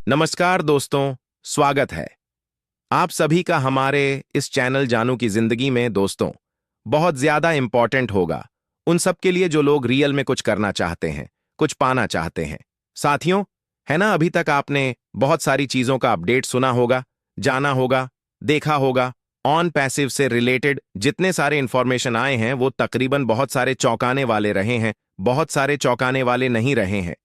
नमस्कार दोस्तों, स्वागत है आप सभी का हमारे इस चैनल जानू की जिंदगी में। दोस्तों, बहुत ज्यादा इंपॉर्टेंट होगा उन सब के लिए जो लोग रियल में कुछ करना चाहते हैं, कुछ पाना चाहते हैं। साथियों, है ना, अभी तक आपने बहुत सारी चीजों का अपडेट सुना होगा, जाना होगा, देखा होगा। ऑन पैसिव से रिलेटेड जितने सारे इंफॉर्मेशन आए हैं वो तकरीबन बहुत सारे चौंकाने वाले रहे हैं, बहुत सारे चौंकाने वाले नहीं रहे हैं।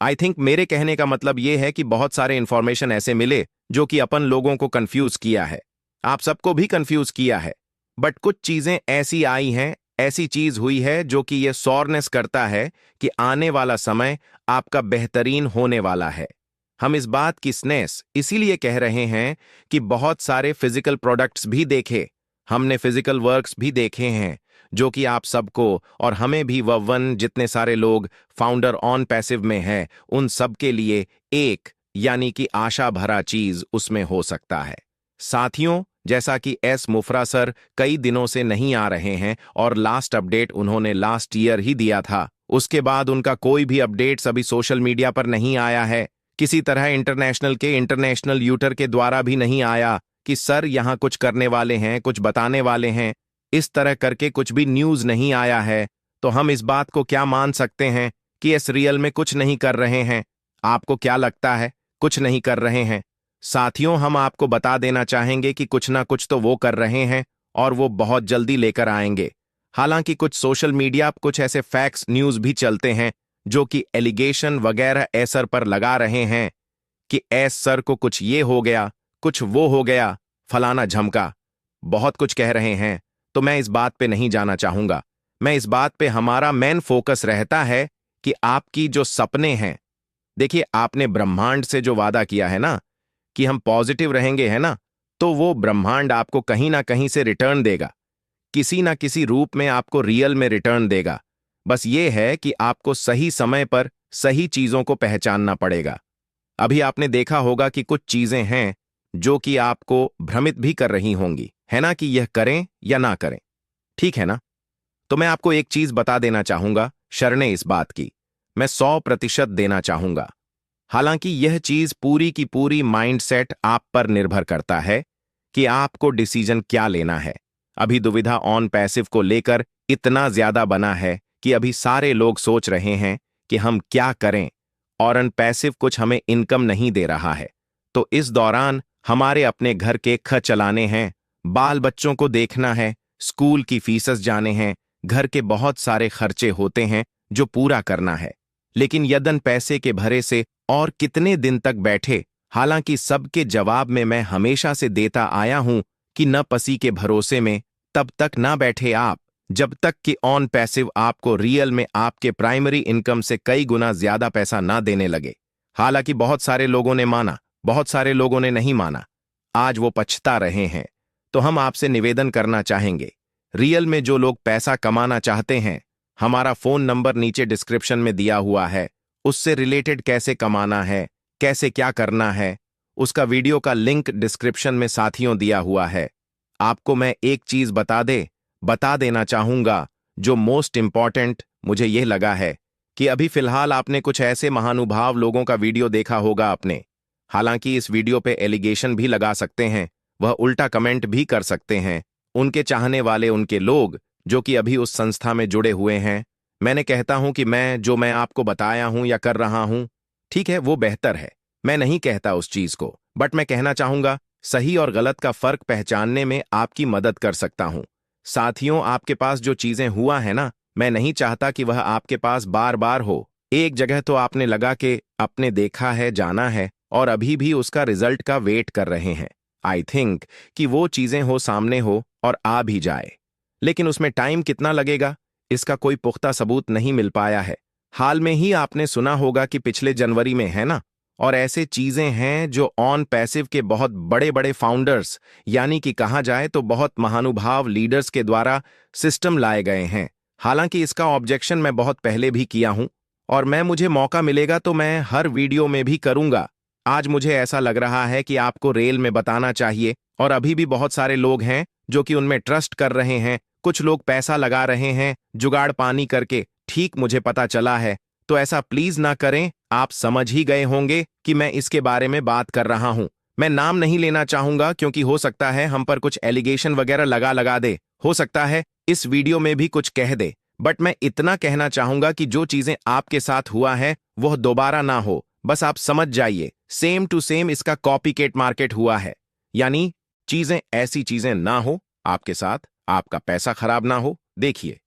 आई थिंक मेरे कहने का मतलब ये है कि बहुत सारे इंफॉर्मेशन ऐसे मिले जो कि अपन लोगों को कंफ्यूज किया है, आप सबको भी कंफ्यूज किया है। बट कुछ चीजें ऐसी आई हैं, ऐसी चीज हुई है जो कि ये श्योरनेस करता है कि आने वाला समय आपका बेहतरीन होने वाला है। हम इस बात की स्नेस इसीलिए कह रहे हैं कि बहुत सारे फिजिकल प्रोडक्ट्स भी देखे, हमने फिजिकल वर्क्स भी देखे हैं जो कि आप सबको और हमें भी वन जितने सारे लोग फाउंडर ऑन पैसिव में हैं उन सब के लिए एक यानी कि आशा भरा चीज उसमें हो सकता है। साथियों, जैसा कि एस मुफरा सर कई दिनों से नहीं आ रहे हैं और लास्ट अपडेट उन्होंने लास्ट ईयर ही दिया था, उसके बाद उनका कोई भी अपडेट्स अभी सोशल मीडिया पर नहीं आया है, किसी तरह इंटरनेशनल यूटर के द्वारा भी नहीं आया कि सर यहां कुछ करने वाले हैं, कुछ बताने वाले हैं। इस तरह करके कुछ भी न्यूज नहीं आया है, तो हम इस बात को क्या मान सकते हैं कि इस रियल में कुछ नहीं कर रहे हैं? आपको क्या लगता है कुछ नहीं कर रहे हैं? साथियों, हम आपको बता देना चाहेंगे कि कुछ ना कुछ तो वो कर रहे हैं और वो बहुत जल्दी लेकर आएंगे। हालांकि कुछ सोशल मीडिया पर कुछ ऐसे फैक्ट्स न्यूज भी चलते हैं जो कि एलिगेशन वगैरह एसर पर लगा रहे हैं कि एस सर को कुछ ये हो गया, कुछ वो हो गया, फलाना झमका, बहुत कुछ कह रहे हैं। तो मैं इस बात पे नहीं जाना चाहूंगा। मैं इस बात पे हमारा मेन फोकस रहता है कि आपकी जो सपने हैं, देखिए आपने ब्रह्मांड से जो वादा किया है ना कि हम पॉजिटिव रहेंगे, है ना, तो वो ब्रह्मांड आपको कहीं ना कहीं से रिटर्न देगा, किसी ना किसी रूप में आपको रियल में रिटर्न देगा। बस ये है कि आपको सही समय पर सही चीजों को पहचानना पड़ेगा। अभी आपने देखा होगा कि कुछ चीजें हैं जो कि आपको भ्रमित भी कर रही होंगी, है ना, कि यह करें या ना करें, ठीक है ना। तो मैं आपको एक चीज बता देना चाहूंगा, शर्णे इस बात की मैं 100% देना चाहूंगा। हालांकि यह चीज पूरी की पूरी माइंडसेट आप पर निर्भर करता है कि आपको डिसीजन क्या लेना है। अभी दुविधा ऑन पैसिव को लेकर इतना ज्यादा बना है कि अभी सारे लोग सोच रहे हैं कि हम क्या करें, और अन पैसिव कुछ हमें इनकम नहीं दे रहा है। तो इस दौरान हमारे अपने घर के खर्च चलाने हैं, बाल बच्चों को देखना है, स्कूल की फीसस जाने हैं, घर के बहुत सारे खर्चे होते हैं जो पूरा करना है। लेकिन यदन पैसे के भरे से और कितने दिन तक बैठे? हालांकि सबके जवाब में मैं हमेशा से देता आया हूं कि न पसी के भरोसे में तब तक ना बैठे आप जब तक कि ऑन पैसिव आपको रियल में आपके प्राइमरी इनकम से कई गुना ज्यादा पैसा ना देने लगे। हालांकि बहुत सारे लोगों ने माना, बहुत सारे लोगों ने नहीं माना, आज वो पछता रहे हैं। तो हम आपसे निवेदन करना चाहेंगे, रियल में जो लोग पैसा कमाना चाहते हैं, हमारा फोन नंबर नीचे डिस्क्रिप्शन में दिया हुआ है, उससे रिलेटेड कैसे कमाना है, कैसे क्या करना है, उसका वीडियो का लिंक डिस्क्रिप्शन में साथियों दिया हुआ है। आपको मैं एक चीज बता देना चाहूंगा जो मोस्ट इंपॉर्टेंट मुझे यह लगा है कि अभी फिलहाल आपने कुछ ऐसे महानुभाव लोगों का वीडियो देखा होगा आपने। हालांकि इस वीडियो पे एलिगेशन भी लगा सकते हैं, वह उल्टा कमेंट भी कर सकते हैं, उनके चाहने वाले उनके लोग जो कि अभी उस संस्था में जुड़े हुए हैं। मैंने कहता हूं कि मैं आपको बताया हूं या कर रहा हूं, ठीक है, वो बेहतर है, मैं नहीं कहता उस चीज को, बट मैं कहना चाहूंगा सही और गलत का फर्क पहचानने में आपकी मदद कर सकता हूं। साथियों, आपके पास जो चीजें हुआ है ना, मैं नहीं चाहता कि वह आपके पास बार बार हो। एक जगह तो आपने लगा के अपने देखा है, जाना है और अभी भी उसका रिजल्ट का वेट कर रहे हैं। आई थिंक कि वो चीजें हो सामने हो और आ भी जाए, लेकिन उसमें टाइम कितना लगेगा इसका कोई पुख्ता सबूत नहीं मिल पाया है। हाल में ही आपने सुना होगा कि पिछले जनवरी में, है ना, और ऐसे चीजें हैं जो ऑन पैसिव के बहुत बड़े बड़े फाउंडर्स यानी कि कहा जाए तो बहुत महानुभाव लीडर्स के द्वारा सिस्टम लाए गए हैं। हालांकि इसका ऑब्जेक्शन मैं बहुत पहले भी किया हूं और मुझे मौका मिलेगा तो मैं हर वीडियो में भी करूंगा। आज मुझे ऐसा लग रहा है कि आपको रेल में बताना चाहिए, और अभी भी बहुत सारे लोग हैं जो कि उनमें ट्रस्ट कर रहे हैं, कुछ लोग पैसा लगा रहे हैं जुगाड़ पानी करके, ठीक मुझे पता चला है। तो ऐसा प्लीज ना करें। आप समझ ही गए होंगे कि मैं इसके बारे में बात कर रहा हूं। मैं नाम नहीं लेना चाहूंगा क्योंकि हो सकता है हम पर कुछ एलिगेशन वगैरह लगा दे, हो सकता है इस वीडियो में भी कुछ कह दे, बट मैं इतना कहना चाहूंगा कि जो चीजें आपके साथ हुआ है वह दोबारा ना हो। बस आप समझ जाइए, सेम टू सेम इसका कॉपीकेट मार्केट हुआ है। यानी ऐसी चीजें ना हो आपके साथ, आपका पैसा खराब ना हो। देखिए,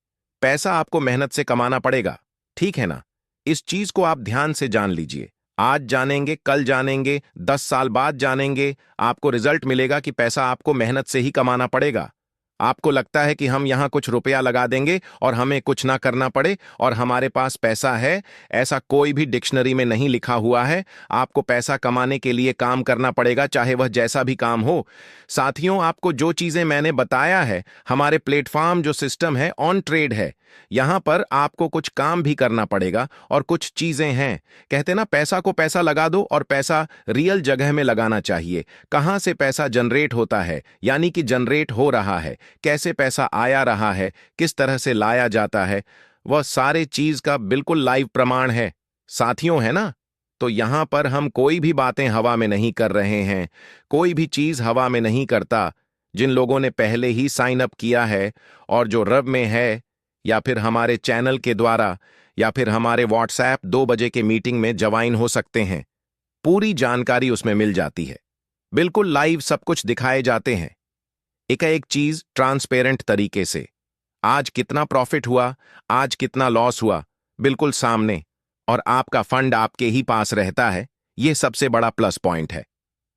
पैसा आपको मेहनत से कमाना पड़ेगा, ठीक है ना? इस चीज को आप ध्यान से जान लीजिए। आज जानेंगे, कल जानेंगे, 10 साल बाद जानेंगे, आपको रिजल्ट मिलेगा कि पैसा आपको मेहनत से ही कमाना पड़ेगा। आपको लगता है कि हम यहां कुछ रुपया लगा देंगे और हमें कुछ ना करना पड़े और हमारे पास पैसा है। ऐसा कोई भी डिक्शनरी में नहीं लिखा हुआ है। आपको पैसा कमाने के लिए काम करना पड़ेगा, चाहे वह जैसा भी काम हो। साथियों, आपको जो चीजें मैंने बताया है, हमारे प्लेटफॉर्म जो सिस्टम है ऑन ट्रेड है, यहां पर आपको कुछ काम भी करना पड़ेगा और कुछ चीजें हैं। कहते ना, पैसा को पैसा लगा दो और पैसा रियल जगह में लगाना चाहिए। कहां से पैसा जनरेट होता है, यानी कि जनरेट हो रहा है, कैसे पैसा आया रहा है, किस तरह से लाया जाता है, वह सारे चीज का बिल्कुल लाइव प्रमाण है। साथियों, है ना? तो यहां पर हम कोई भी बातें हवा में नहीं कर रहे हैं। कोई भी चीज हवा में नहीं करता। जिन लोगों ने पहले ही साइन अप किया है और जो रब में है, या फिर हमारे चैनल के द्वारा, या फिर हमारे व्हाट्सएप 2 बजे के मीटिंग में ज्वाइन हो सकते हैं। पूरी जानकारी उसमें मिल जाती है, बिल्कुल लाइव सब कुछ दिखाए जाते हैं, एक चीज ट्रांसपेरेंट तरीके से। आज कितना प्रॉफिट हुआ, आज कितना लॉस हुआ, बिल्कुल सामने, और आपका फंड आपके ही पास रहता है। यह सबसे बड़ा प्लस पॉइंट है,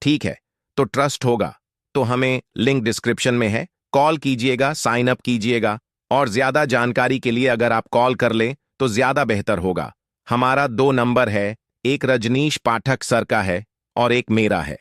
ठीक है? तो ट्रस्ट होगा तो हमें लिंक डिस्क्रिप्शन में है, कॉल कीजिएगा, साइन अप कीजिएगा, और ज्यादा जानकारी के लिए अगर आप कॉल कर लें तो ज्यादा बेहतर होगा। हमारा 2 नंबर है, एक रजनीश पाठक सर का है और एक मेरा है,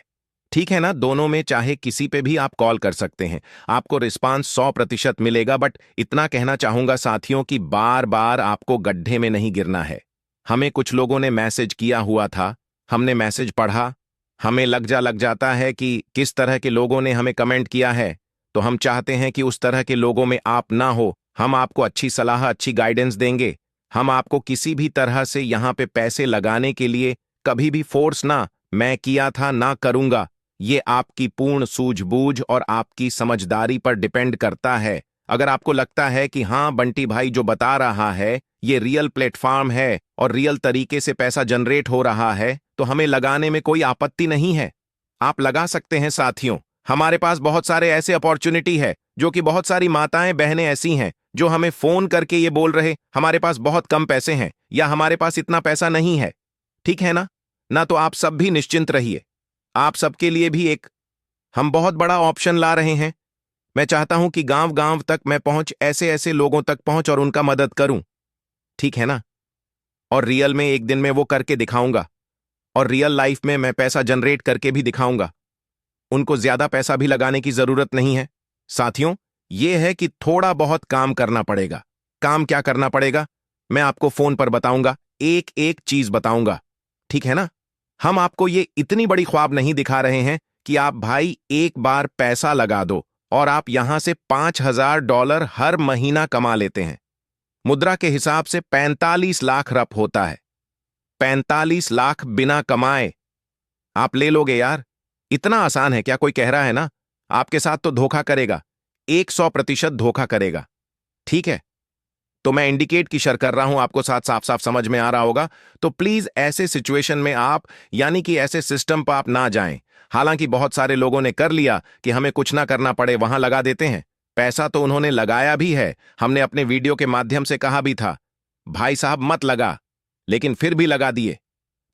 ठीक है ना? दोनों में चाहे किसी पे भी आप कॉल कर सकते हैं। आपको रिस्पांस 100% मिलेगा। बट इतना कहना चाहूंगा साथियों कि बार बार आपको गड्ढे में नहीं गिरना है। हमें कुछ लोगों ने मैसेज किया हुआ था, हमने मैसेज पढ़ा, हमें लग जाता है कि किस तरह के लोगों ने हमें कमेंट किया है। तो हम चाहते हैं कि उस तरह के लोगों में आप ना हो। हम आपको अच्छी सलाह, अच्छी गाइडेंस देंगे। हम आपको किसी भी तरह से यहां पे पैसे लगाने के लिए कभी भी फोर्स ना, मैं किया था ना करूंगा। ये आपकी पूर्ण सूझबूझ और आपकी समझदारी पर डिपेंड करता है। अगर आपको लगता है कि हाँ, बंटी भाई जो बता रहा है ये रियल प्लेटफॉर्म है और रियल तरीके से पैसा जनरेट हो रहा है, तो हमें लगाने में कोई आपत्ति नहीं है। आप लगा सकते हैं साथियों। हमारे पास बहुत सारे ऐसे अपॉर्चुनिटी है जो कि बहुत सारी माताएं बहनें ऐसी हैं जो हमें फोन करके ये बोल रहे हमारे पास बहुत कम पैसे हैं या हमारे पास इतना पैसा नहीं है, ठीक है ना? ना तो आप सब भी निश्चिंत रहिए। आप सबके लिए भी एक हम बहुत बड़ा ऑप्शन ला रहे हैं। मैं चाहता हूं कि गांव गांव तक मैं पहुंच, ऐसे ऐसे लोगों तक पहुंच और उनका मदद करूं, ठीक है ना? और रियल में एक दिन में वो करके दिखाऊंगा और रियल लाइफ में मैं पैसा जनरेट करके भी दिखाऊंगा। उनको ज्यादा पैसा भी लगाने की जरूरत नहीं है। साथियों, यह है कि थोड़ा बहुत काम करना पड़ेगा। काम क्या करना पड़ेगा मैं आपको फोन पर बताऊंगा, एक एक चीज बताऊंगा, ठीक है ना? हम आपको ये इतनी बड़ी ख्वाब नहीं दिखा रहे हैं कि आप भाई एक बार पैसा लगा दो और आप यहां से $5000 हर महीना कमा लेते हैं। मुद्रा के हिसाब से 45 लाख रप होता है। 45 लाख बिना कमाए आप ले लोगे यार? इतना आसान है क्या? कोई कह रहा है ना आपके साथ तो धोखा करेगा, 100% धोखा करेगा, ठीक है? तो मैं इंडिकेट की शर कर रहा हूं, आपको साथ साफ साफ समझ में आ रहा होगा। तो प्लीज ऐसे सिचुएशन में आप, यानी कि ऐसे सिस्टम पर आप ना जाएं। हालांकि बहुत सारे लोगों ने कर लिया कि हमें कुछ ना करना पड़े, वहां लगा देते हैं। पैसा तो उन्होंने लगाया भी है, हमने अपने वीडियो के माध्यम से कहा भी था भाई साहब मत लगा, लेकिन फिर भी लगा दिए।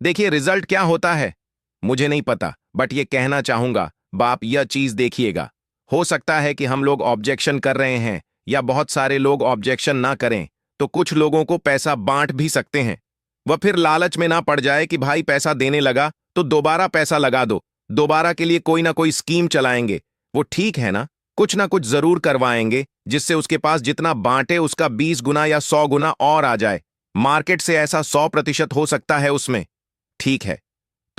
देखिए रिजल्ट क्या होता है मुझे नहीं पता, बट ये कहना चाहूंगा बाप, यह चीज देखिएगा। हो सकता है कि हम लोग ऑब्जेक्शन कर रहे हैं या बहुत सारे लोग ऑब्जेक्शन ना करें, तो कुछ लोगों को पैसा बांट भी सकते हैं। वह फिर लालच में ना पड़ जाए कि भाई पैसा देने लगा तो दोबारा पैसा लगा दो, दोबारा के लिए कोई ना कोई स्कीम चलाएंगे। वो ठीक है ना, कुछ ना कुछ जरूर करवाएंगे जिससे उसके पास जितना बांटे उसका 20 गुना या 100 गुना और आ जाए। मार्केट से ऐसा 100% हो सकता है उसमें, ठीक है?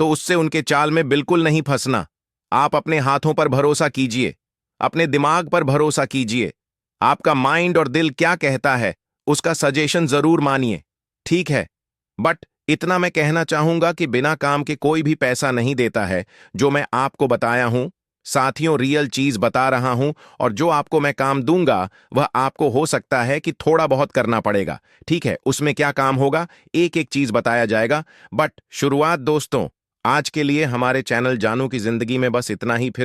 तो उससे उनके चाल में बिल्कुल नहीं फंसना। आप अपने हाथों पर भरोसा कीजिए, अपने दिमाग पर भरोसा कीजिए। आपका माइंड और दिल क्या कहता है उसका सजेशन जरूर मानिए, ठीक है? बट इतना मैं कहना चाहूंगा कि बिना काम के कोई भी पैसा नहीं देता है। जो मैं आपको बताया हूं साथियों, रियल चीज बता रहा हूं, और जो आपको मैं काम दूंगा वह आपको हो सकता है कि थोड़ा बहुत करना पड़ेगा। ठीक है, उसमें क्या काम होगा, एक एक चीज बताया जाएगा। बट शुरुआत दोस्तों, आज के लिए हमारे चैनल जानू की जिंदगी में बस इतना ही। फिर